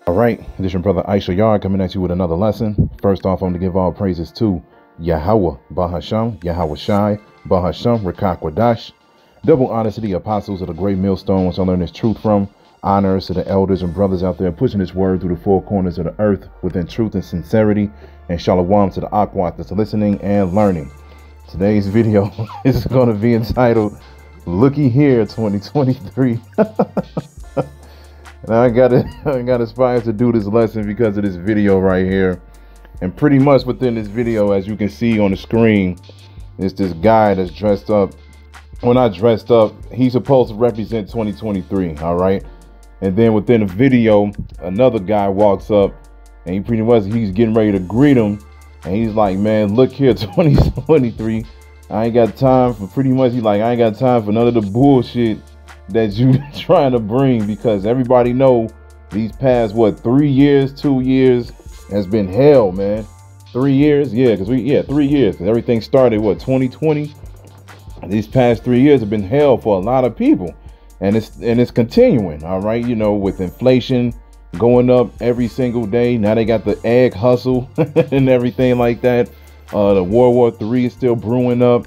All right, this is your brother Issachar coming at you with another lesson. First off, I'm going to give all praises to Yahweh, Bahasham, Yahweh Shai, Bahasham, Rachaa Quadash. Double honors to the apostles of the great millstone, which I learned this truth from. Honors to the elders and brothers out there pushing this word through the four corners of the earth within truth and sincerity. And shalom to the Aquat that's listening and learning. Today's video is going to be entitled Looky Here 2023. Now I got inspired to do this lesson because of this video right here. And pretty much within this video, as you can see on the screen, is this guy that's dressed up. Well, not dressed up. He's supposed to represent 2023, all right? And then within the video, another guy walks up and he's getting ready to greet him. And he's like, man, look here, 2023. I ain't got time for I ain't got time for none of the bullshit that you trying to bring, because everybody know these past 3 years, 2 years has been hell, man. 3 years, yeah, 3 years. Everything started 2020. These past 3 years have been hell for a lot of people, and it's continuing. All right, you know, with inflation going up every single day. Now they got the egg hustle and everything like that. The World War III is still brewing up.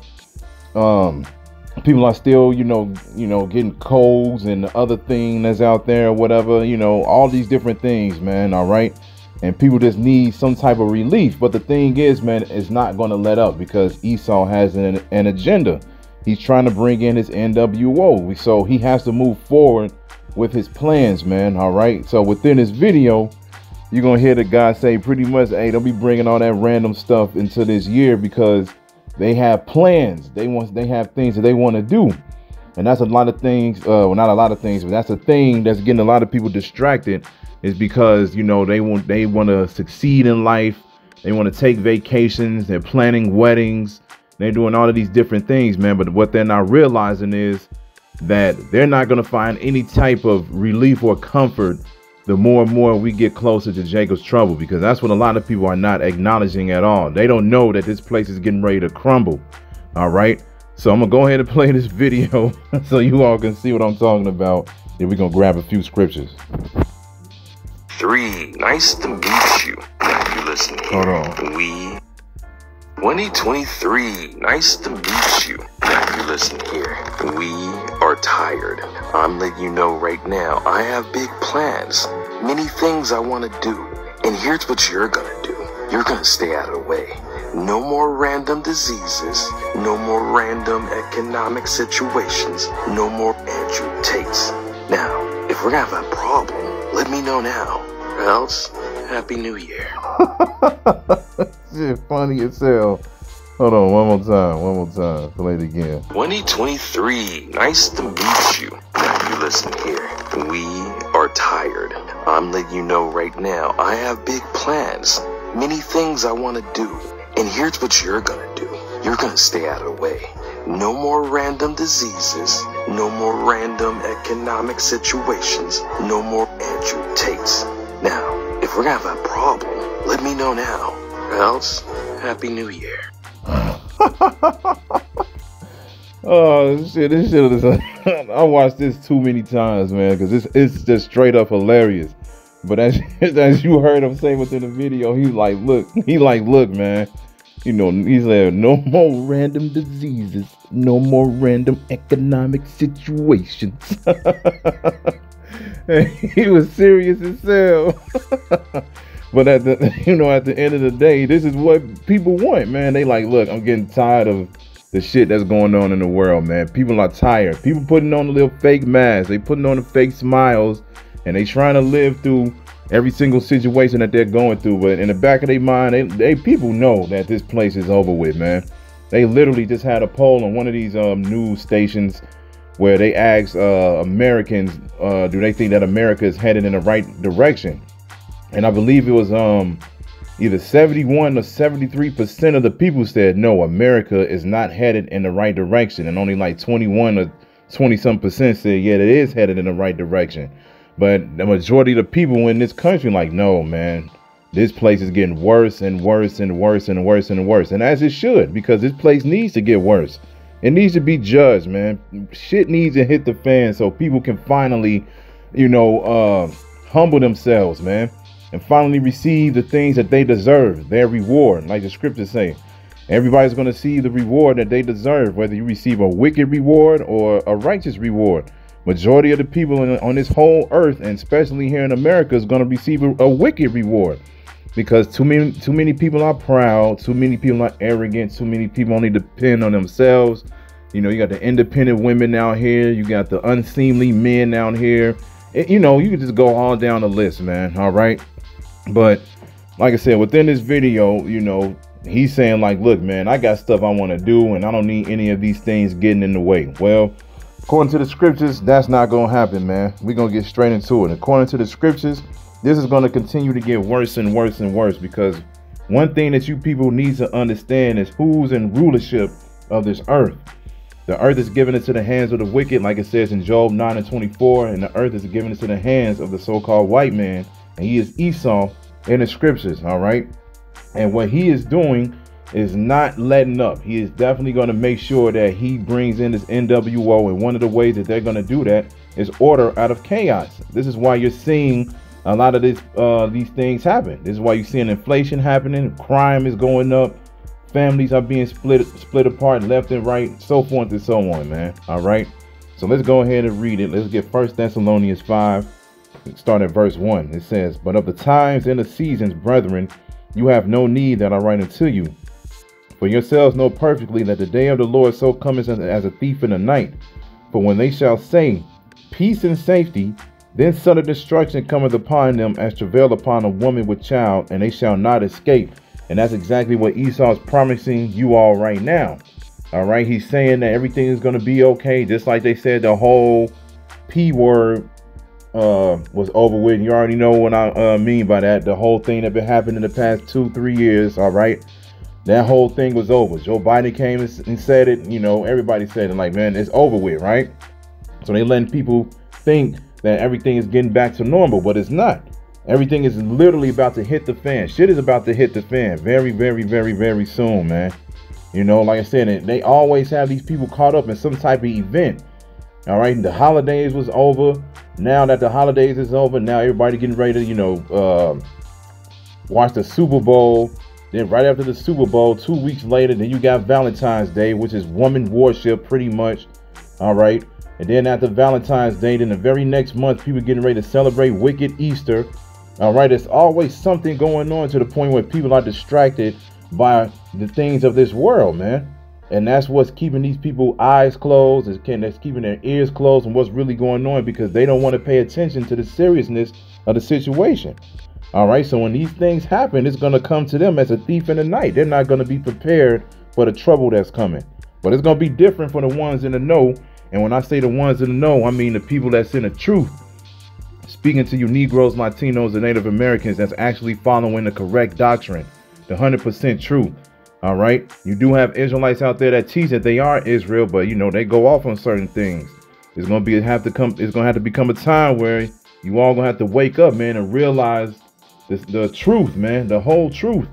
People are still, you know, getting colds and the other thing that's out there, whatever, you know, all these different things, man. All right. And people just need some type of relief. But the thing is, man, it's not going to let up, because Esau has an agenda. He's trying to bring in his NWO. So he has to move forward with his plans, man. All right. So within this video, you're going to hear the guy say pretty much, hey, don't be bringing all that random stuff into this year, because they have plans. They have things that they want to do. And that's a lot of things. Well, not a lot of things, but that's a thing that's getting a lot of people distracted, is because, you know, they want to succeed in life. They want to take vacations. They're planning weddings. They're doing all of these different things, man. But what they're not realizing is that they're not going to find any type of relief or comfort the more and more we get closer to Jacob's trouble, because that's what a lot of people are not acknowledging at all. They don't know that this place is getting ready to crumble. All right. So I'm going to go ahead and play this video so you all can see what I'm talking about. Then we're going to grab a few scriptures. 3. Nice to meet you. You listen here. Hold on. 2023. Nice to meet you. You listen here. We are tired. I'm letting you know right now, I have big plans. Many things I want to do. And here's what you're going to do. You're going to stay out of the way. No more random diseases. No more random economic situations. No more Andrew Tates. Now, if we're going to have a problem, let me know now. Or else, Happy New Year. Shit, funny as hell. Hold on, one more time. Play it again. 2023. Nice to meet you. You listen here. We are tired. I'm letting you know right now, I have big plans. Many things I want to do. And here's what you're going to do. You're going to stay out of the way. No more random diseases. No more random economic situations. No more Andrew Tates. Now, if we're going to have a problem, let me know now. Or else, Happy New Year. Oh shit, this shit is I watched this too many times, man, because it's just straight up hilarious. But as you heard him say within the video, he's like, look, man, you know, he said no more random diseases, no more random economic situations. He was serious as hell. But at the end of the day, this is what people want, man. They like, look, I'm getting tired of the shit that's going on in the world, man. People are tired. People putting on the little fake masks. They putting on the fake smiles, and they trying to live through every single situation that they're going through. But in the back of their mind, they people know that this place is over with, man. They literally just had a poll on one of these news stations where they asked Americans, do they think that America is headed in the right direction? And I believe it was either 71 or 73% of the people said, no, America is not headed in the right direction. And only like 21 or 20-some% said, yeah, it is headed in the right direction. But the majority of the people in this country like, no, man, this place is getting worse and worse and worse and worse and worse. And as it should, because this place needs to get worse. It needs to be judged, man. Shit needs to hit the fan so people can finally, humble themselves, man, and finally receive the things that they deserve, their reward. Like the scriptures say, everybody's going to see the reward that they deserve, whether you receive a wicked reward or a righteous reward. Majority of the people on this whole earth, and especially here in America, is going to receive a wicked reward, because too many people are proud, too many people are arrogant, too many people only depend on themselves. You know, you got the independent women out here, you got the unseemly men out here. You know, you can just go all down the list, man. All right. But like I said, within this video, you know, he's saying like, look, man, I got stuff I want to do and I don't need any of these things getting in the way. Well, according to the scriptures, that's not going to happen, man. We're going to get straight into it. According to the scriptures, this is going to continue to get worse and worse and worse, because one thing that you people need to understand is who's in rulership of this earth. The earth is given into the hands of the wicked, like it says in Job 9:24, and the earth is given into the hands of the so-called white man, and he is Esau in the scriptures, all right? And what he is doing is not letting up. He is definitely going to make sure that he brings in this NWO, and one of the ways that they're going to do that is order out of chaos. This is why you're seeing a lot of these things happen. This is why you're seeing inflation happening, crime is going up, families are being split apart left and right, so forth and so on, man. All right, so let's go ahead and read it. Let's get 1 Thessalonians 5, start at verse 1. It says, but of the times and the seasons, brethren, you have no need that I write unto you. For yourselves know perfectly that the day of the Lord so cometh as a thief in the night. For when they shall say, peace and safety, then sudden destruction cometh upon them as travail upon a woman with child, and they shall not escape. And that's exactly what Esau is promising you all right now. All right, he's saying that everything is going to be okay, just like they said the whole P word was over with. You already know what I mean by that. The whole thing that been happening in the past 2-3 years, all right, that whole thing was over. Joe Biden came and said it. You know, everybody said it, like, man, it's over with, right? So they letting people think that everything is getting back to normal, but it's not. Everything is literally about to hit the fan. Shit is about to hit the fan very, very, very, very soon, man. You know, like I said, they always have these people caught up in some type of event. All right, the holidays was over. Now that the holidays is over, now everybody getting ready to, you know, watch the Super Bowl. Then right after the Super Bowl, 2 weeks later, then you got Valentine's Day, which is woman worship pretty much. All right. And then after Valentine's Day, then the very next month, people getting ready to celebrate Wicked Easter. All right, it's always something going on to the point where people are distracted by the things of this world, man. And that's what's keeping these people eyes closed. That's keeping their ears closed on what's really going on, because they don't want to pay attention to the seriousness of the situation. All right, so when these things happen, it's going to come to them as a thief in the night. They're not going to be prepared for the trouble that's coming. But it's going to be different for the ones in the know. And when I say the ones in the know, I mean the people that's in the truth. Speaking to you Negroes, Latinos, and Native Americans that's actually following the correct doctrine, the 100% truth. All right. You do have Israelites out there that teach that they are Israel, but you know, they go off on certain things. It's going to have to become a time where you all going to have to wake up, man, and realize the truth, man, the whole truth.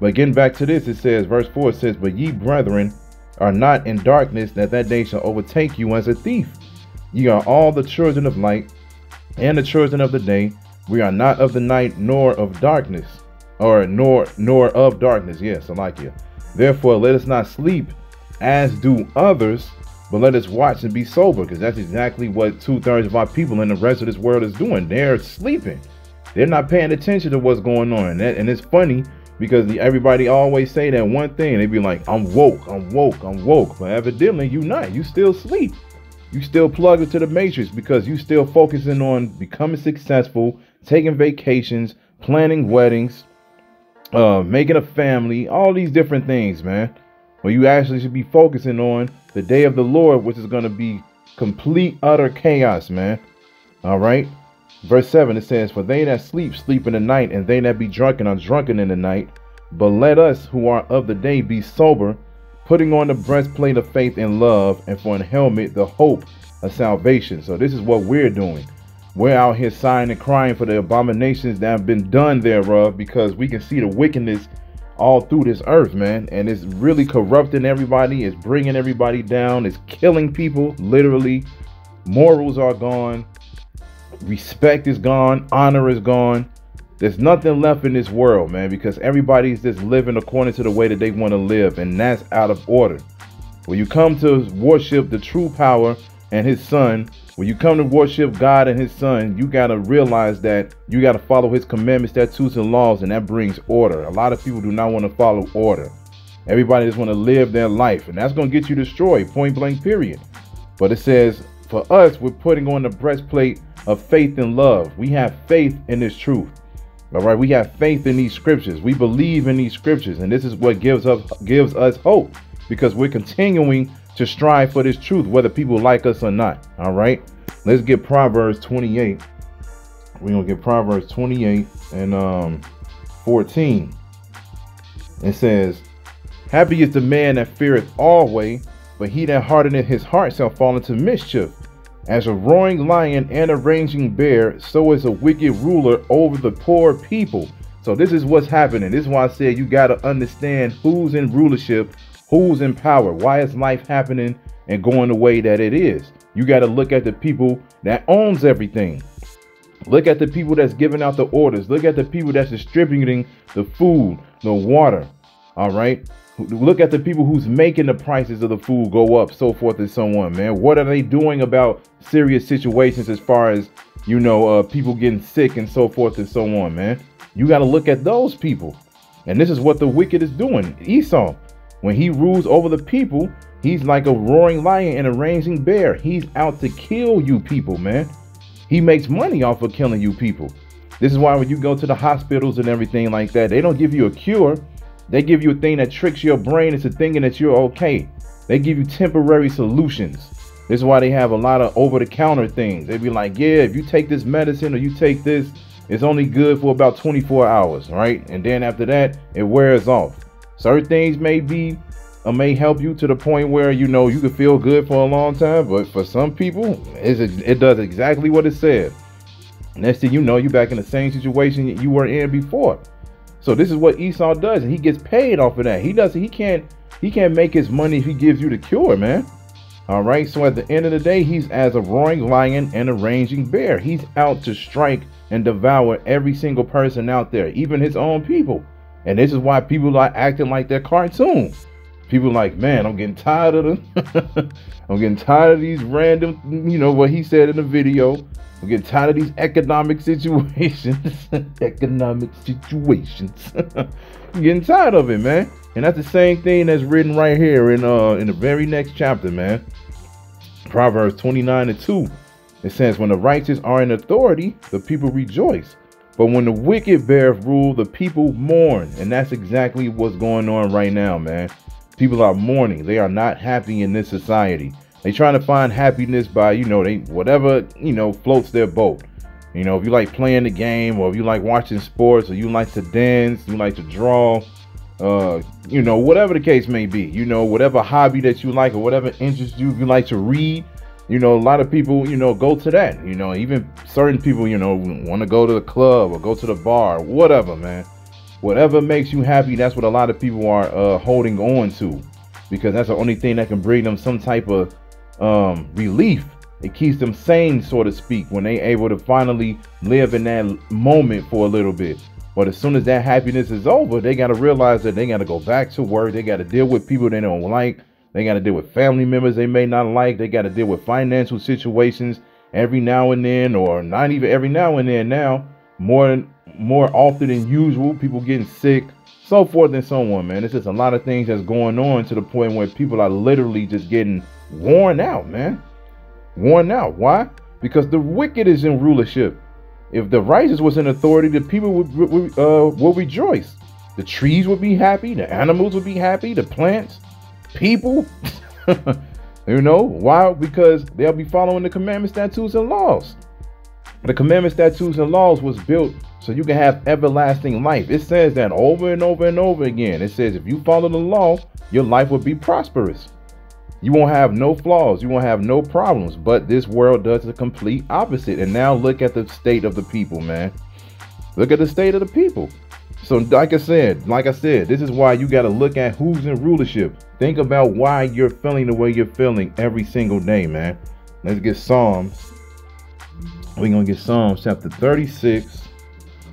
But getting back to this, it says, verse 4, it says, but ye brethren are not in darkness, that day shall overtake you as a thief. Ye are all the children of light and the children of the day. We are not of the night nor of darkness, or nor of darkness. Yes, I like you. Therefore, let us not sleep as do others, but let us watch and be sober, because that's exactly what 2/3 of our people in the rest of this world is doing. They're sleeping. They're not paying attention to what's going on. And it's funny, because everybody always say that one thing. They be like, I'm woke, I'm woke, I'm woke. But evidently you not. You still sleep. You still plugged into the matrix, because you still focusing on becoming successful, taking vacations, planning weddings, making a family, all these different things, man. Well, you actually should be focusing on the day of the Lord, which is going to be complete, utter chaos, man. All right. Verse 7, it says, for they that sleep, sleep in the night, and they that be drunken are drunken in the night. But let us who are of the day be sober, putting on the breastplate of faith and love, and for an helmet the hope of salvation. So this is what we're doing. We're out here sighing and crying for the abominations that have been done thereof, because we can see the wickedness all through this earth, man. And it's really corrupting everybody. It's bringing everybody down. It's killing people, literally. Morals are gone. Respect is gone. Honor is gone. There's nothing left in this world, man, because everybody's just living according to the way that they want to live, and that's out of order. When you come to worship the true power and his son, when you come to worship God and his son, you got to realize that you got to follow his commandments, statutes, and laws, and that brings order. A lot of people do not want to follow order. Everybody just want to live their life, and that's going to get you destroyed, point blank, period. But it says, for us, we're putting on the breastplate of faith and love. We have faith in this truth. All right, we have faith in these scriptures. We believe in these scriptures, and this is what gives us hope, because we're continuing to strive for this truth, whether people like us or not. All right, let's get Proverbs 28. We're gonna get Proverbs 28 and 14. It says, happy is the man that feareth always, but he that hardeneth his heart shall fall into mischief. As a roaring lion and a raging bear, so is a wicked ruler over the poor people. So this is what's happening. This is why I said you got to understand who's in rulership, who's in power. Why is life happening and going the way that it is? You got to look at the people that owns everything. Look at the people that's giving out the orders. Look at the people that's distributing the food, the water. All right. Look at the people who's making the prices of the food go up, so forth and so on, man. What are they doing about serious situations as far as, you know, people getting sick and so forth and so on, man? You got to look at those people. And this is what the wicked is doing. Esau, when he rules over the people, he's like a roaring lion and a raging bear. He's out to kill you people, man. He makes money off of killing you people. This is why when you go to the hospitals and everything like that, they don't give you a cure. They give you a thing that tricks your brain into thinking that you're okay. They give you temporary solutions. This is why they have a lot of over-the-counter things. They be like, yeah, if you take this medicine or you take this, it's only good for about 24 hours, right? And then after that, it wears off. Certain things may help you to the point where, you know, you can feel good for a long time. But for some people, it does exactly what it said. Next thing you know, you're back in the same situation you were in before. So this is what Esau does, and he gets paid off of that. He can't make his money if he gives you the cure, man. All right. So at the end of the day, he's as a roaring lion and a raging bear. He's out to strike and devour every single person out there, even his own people. And this is why people are acting like they're cartoons. People are like, man, I'm getting tired of them. I'm getting tired of these random, you know, what he said in the video. I'm getting tired of these economic situations. Economic situations. I'm getting tired of it, man. And that's the same thing that's written right here in the very next chapter, man. Proverbs 29:2. It says, when the righteous are in authority, the people rejoice. But when the wicked bear rule, the people mourn. And that's exactly what's going on right now, man. People are mourning. They are not happy in this society. They trying to find happiness by, you know, whatever, you know, floats their boat. You know, if you like playing the game, or if you like watching sports, or you like to dance, you like to draw, you know, whatever the case may be, you know, whatever hobby that you like, or whatever interests you, if you like to read, you know, a lot of people, you know, go to that. You know, even certain people, you know, want to go to the club or go to the bar, whatever, man. Whatever makes you happy, that's what a lot of people are holding on to, because that's the only thing that can bring them some type of relief. It keeps them sane, so to speak, when they able to finally live in that moment for a little bit. But as soon as that happiness is over, they got to realize that they got to go back to work. They got to deal with people they don't like. They got to deal with family members they may not like. They got to deal with financial situations every now and then, or not even every now and then now, more often than usual. People getting sick, so forth and so on, man. It's just a lot of things that's going on to the point where people are literally just getting worn out, man. Worn out. Why? Because the wicked is in rulership. If the righteous was in authority, the people would rejoice. The trees would be happy. The animals would be happy. The plants, people. You know why? Because they'll be following the commandments, statutes, and laws. The commandments, statutes, and laws was built so you can have everlasting life. It says that over and over and over again. It says if you follow the law, your life will be prosperous. You won't have no flaws. You won't have no problems. But this world does the complete opposite. And now look at the state of the people, man. Look at the state of the people. So like I said, this is why you got to look at who's in rulership. Think about why you're feeling the way you're feeling every single day, man. Let's get Psalms We're going to get Psalms chapter 36.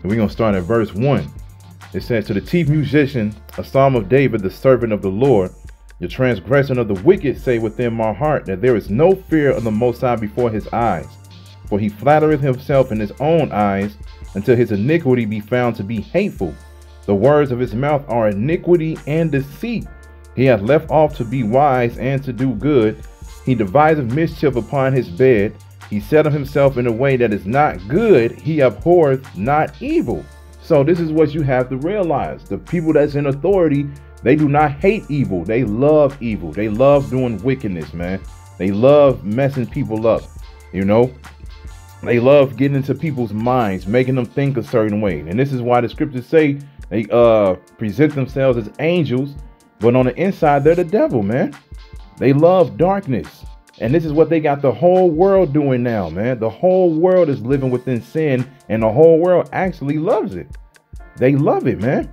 And we're going to start at verse 1. It says, to the chief musician, a psalm of David, the servant of the Lord. The transgression of the wicked say within my heart that there is no fear of the Most High before his eyes. For he flattereth himself in his own eyes, until his iniquity be found to be hateful. The words of his mouth are iniquity and deceit. He hath left off to be wise and to do good. He deviseth mischief upon his bed. He setteth himself in a way that is not good. He abhorreth not evil. So this is what you have to realize. The people that's in authority, they do not hate evil. They love evil. They love doing wickedness, man. They love messing people up, you know. They love getting into people's minds, making them think a certain way. And this is why the scriptures say they present themselves as angels, but on the inside, they're the devil, man. They love darkness. And this is what they got the whole world doing now, man. The whole world is living within sin, and the whole world actually loves it. They love it, man.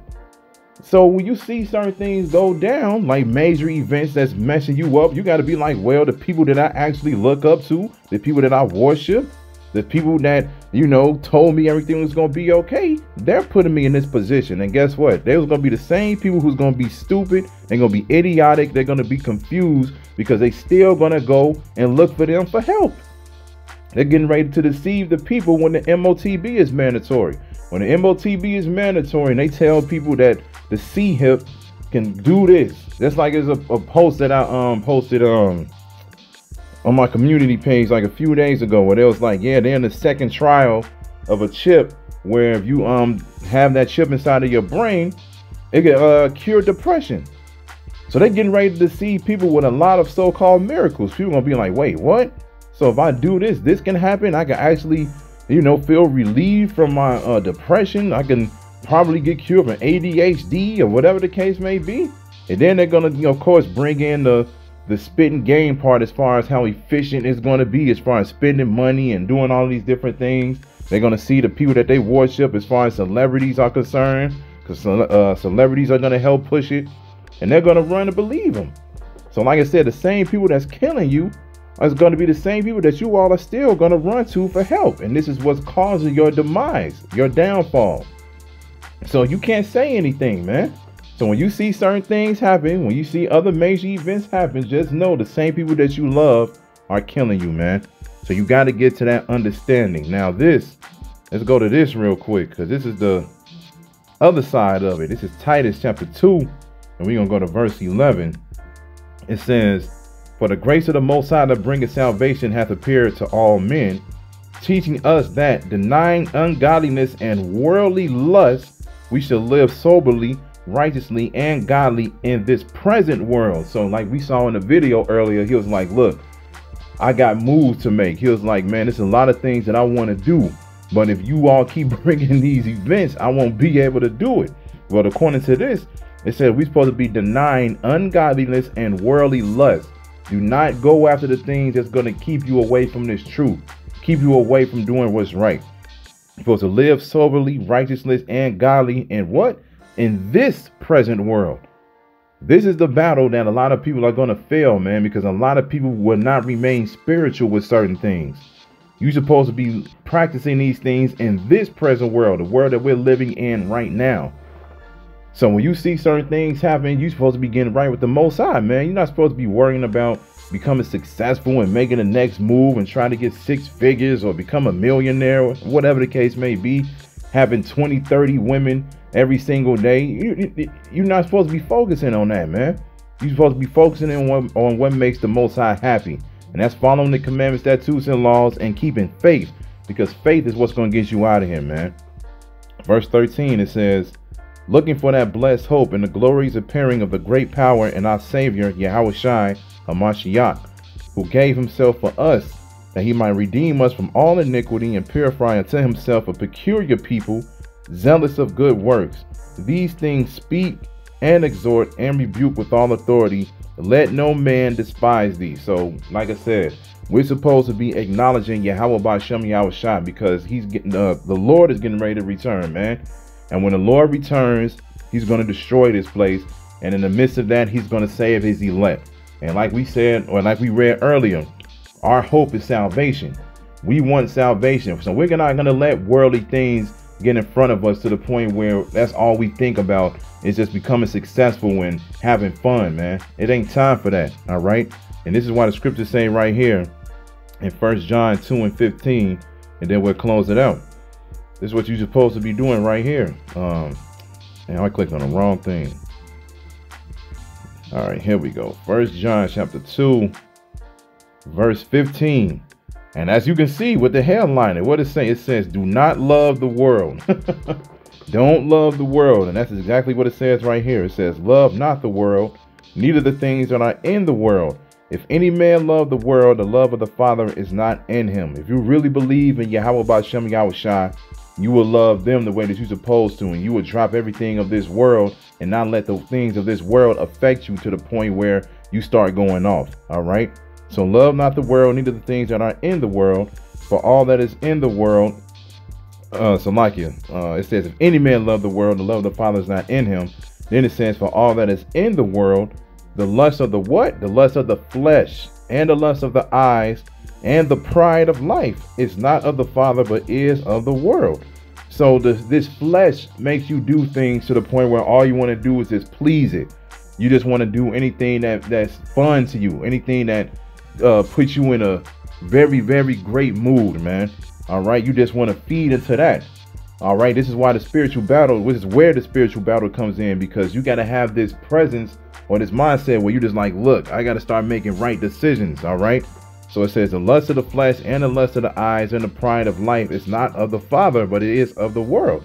So when you see certain things go down, like major events that's messing you up, you got to be like, well, the people that I actually look up to, the people that I worship, the people that, you know, told me everything was going to be okay, they're putting me in this position. And guess what? They was going to be the same people who's going to be stupid. They're going to be idiotic. They're going to be confused because they still going to go and look for them for help. They're getting ready to deceive the people when the MOTB is mandatory. When the MOTB is mandatory and they tell people that the C-HIP can do this. Just like there's a post that I posted on my community page like a few days ago, where they was like, yeah, they're in the second trial of a chip where if you have that chip inside of your brain, it can cure depression. So they're getting ready to deceive people with a lot of so-called miracles. People gonna be like, wait, what? So if I do this, this can happen. I can actually, you know, feel relieved from my depression. I can probably get cured from ADHD or whatever the case may be. And then they're gonna, you know, of course, bring in the spitting game part as far as how efficient it's going to be as far as spending money and doing all these different things. They're going to see the people that they worship as far as celebrities are concerned, because celebrities are going to help push it, and they're going to run and believe them. So like I said, the same people that's killing you is going to be the same people that you all are still going to run to for help. And this is what's causing your demise, your downfall. So you can't say anything, man. So when you see certain things happen, when you see other major events happen, just know the same people that you love are killing you, man. So you got to get to that understanding. Now let's go to this real quick, because this is the other side of it. This is Titus chapter 2, and we're going to go to verse 11. It says, for the grace of the Most High that bringeth salvation hath appeared to all men, teaching us that, denying ungodliness and worldly lust, we shall live soberly, righteously, and godly in this present world. So like we saw in the video earlier, he was like, look, I got moves to make. He was like, man, there's a lot of things that I want to do, but if you all keep bringing these events, I won't be able to do it. But according to this, it said we're supposed to be denying ungodliness and worldly lust. Do not go after the things that's going to keep you away from this truth, keep you away from doing what's right. You're supposed to live soberly, righteously, and godly in what? In this present world. This is the battle that a lot of people are going to fail, man, because a lot of people will not remain spiritual with certain things. You're supposed to be practicing these things in this present world, the world that we're living in right now. So when you see certain things happen, you're supposed to be getting right with the Most High, man. You're not supposed to be worrying about becoming successful and making the next move and trying to get 6 figures or become a millionaire, or whatever the case may be, having 20, 30 women every single day. You're not supposed to be focusing on that, man. You're supposed to be focusing on what makes the Most High happy. And that's following the commandments, statutes, and laws, and keeping faith, because faith is what's going to get you out of here, man. Verse 13, it says, looking for that blessed hope and the glorious appearing of the great power in our Savior, Yahushua HaMashiach, who gave himself for us, that he might redeem us from all iniquity and purify unto himself a peculiar people, zealous of good works. These things speak and exhort and rebuke with all authority. Let no man despise thee. So, like I said, we're supposed to be acknowledging Yahweh B'Shem Yahushua, because he's getting the Lord is getting ready to return, man. And when the Lord returns, he's going to destroy this place. And in the midst of that, he's going to save his elect. And like we said, or like we read earlier, our hope is salvation. We want salvation. So we're not going to let worldly things get in front of us to the point where that's all we think about is just becoming successful and having fun, man. It ain't time for that. All right. And this is why the scriptures say right here in 1 John 2:15, and then we'll close it out. This is what you're supposed to be doing right here. And I clicked on the wrong thing. All right, here we go. 1 John chapter 2, verse 15. And as you can see with the headline, what it says, it says, do not love the world. Don't love the world. And that's exactly what it says right here. It says, love not the world, neither the things that are in the world. If any man love the world, the love of the Father is not in him. If you really believe in Yahweh B'Shem Yahushua, you will love them the way that you're supposed to, and you will drop everything of this world and not let the things of this world affect you to the point where you start going off. All right. So love not the world, neither the things that are in the world. For all that is in the world, it says, if any man love the world, the love of the Father is not in him. Then it says, for all that is in the world, the lust of the what? The lust of the flesh, and the lust of the eyes, and the pride of life is not of the Father, but is of the world. So this flesh makes you do things to the point where all you want to do is just please it. You just want to do anything that's fun to you, anything that puts you in a very, very great mood, man. All right, you just want to feed into that. All right, this is why the spiritual battle, which is where the spiritual battle comes in, because you got to have this presence or this mindset where you just like, look, I got to start making right decisions. All right. So it says the lust of the flesh and the lust of the eyes and the pride of life is not of the Father, but it is of the world.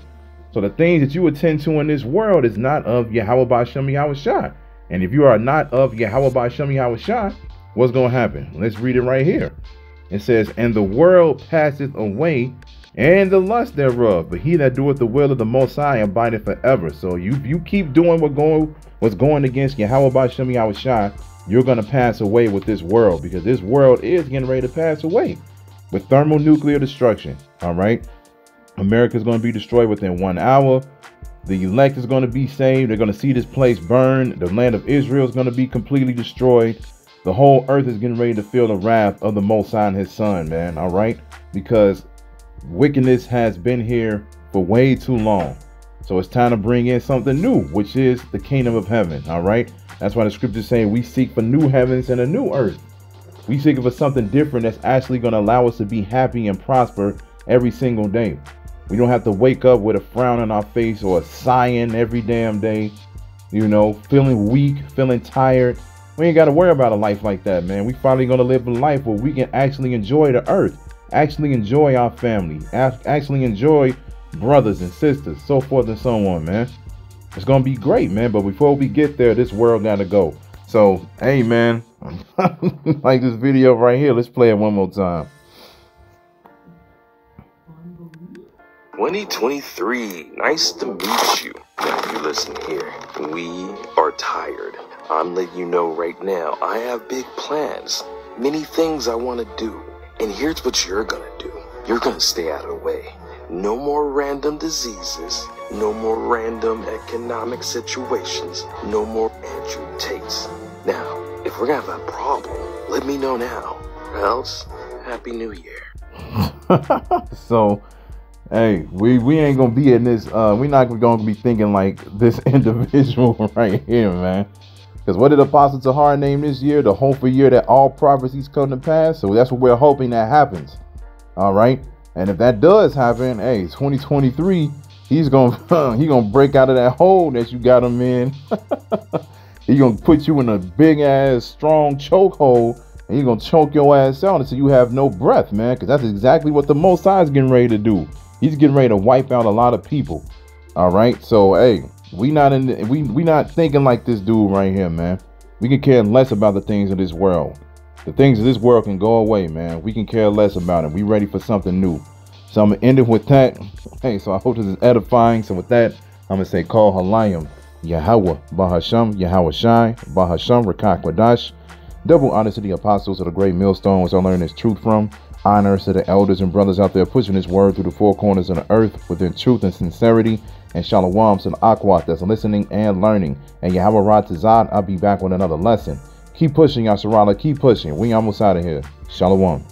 So the things that you attend to in this world is not of Yahweh B'Shem Yahushua. And if you are not of Yahweh B'Shem Yahushua, what's going to happen? Let's read it right here. It says, and the world passeth away, and the lust thereof, but he that doeth the will of the Most High abideth forever. So you keep doing what's going against Yahweh B'Shem Yahushua, you're going to pass away with this world, because this world is getting ready to pass away with thermonuclear destruction. All right. America is going to be destroyed within 1 hour. The elect is going to be saved. They're going to see this place burn. The land of Israel is going to be completely destroyed. The whole earth is getting ready to feel the wrath of the Most High and his son, man. All right. Because wickedness has been here for way too long. So it's time to bring in something new, which is the kingdom of heaven. All right. That's why the scriptures say we seek for new heavens and a new earth. We seek for something different that's actually going to allow us to be happy and prosper every single day. We don't have to wake up with a frown on our face or a sighing every damn day, you know, feeling weak, feeling tired. We ain't got to worry about a life like that, man. We finally going to live a life where we can actually enjoy the earth, actually enjoy our family, actually enjoy brothers and sisters, so forth and so on, man. It's going to be great, man. But before we get there, this world got to go. So, hey, man, like this video right here. Let's play it one more time. 2023, nice to meet you. Now you listen here. We are tired. I'm letting you know right now, I have big plans. Many things I want to do. And here's what you're going to do. You're going to stay out of the way. No more random diseases. No more random economic situations. No more Andrew Tates. Now, if we're going to have a problem, let me know now. Or else, Happy New Year. So, hey, we ain't going to be in this. We're not going to be thinking like this individual right here, man. Because what did Apostle Tahar name this year? The hopeful year that all prophecies come to pass. So that's what we're hoping that happens. All right. And if that does happen, hey, 2023, he's gonna break out of that hole that you got him in. He's gonna put you in a big ass strong choke hole, and he's gonna choke your ass out until you have no breath, man. Because that's exactly what the Most High is getting ready to do. He's getting ready to wipe out a lot of people. All right. So hey, we not thinking like this dude right here, man. We can care less about the things of this world. The things of this world can go away, man. We can care less about it. We ready for something new. So I'm going to end it with that. Hey, so I hope this is edifying. So with that, I'm going to say, call Halayim, Yahweh, Bahasham, Yahweh Shai, Bahasham, Rachaa Quadash. Double honor to the apostles of the great millstone, which I learned this truth from. Honor to the elders and brothers out there pushing this word through the four corners of the earth within truth and sincerity. And shalom to the Akwat that's listening and learning. And Yahweh Ratazad, I'll be back with another lesson. Keep pushing, Yasharala. Keep pushing. We almost out of here. Shalom.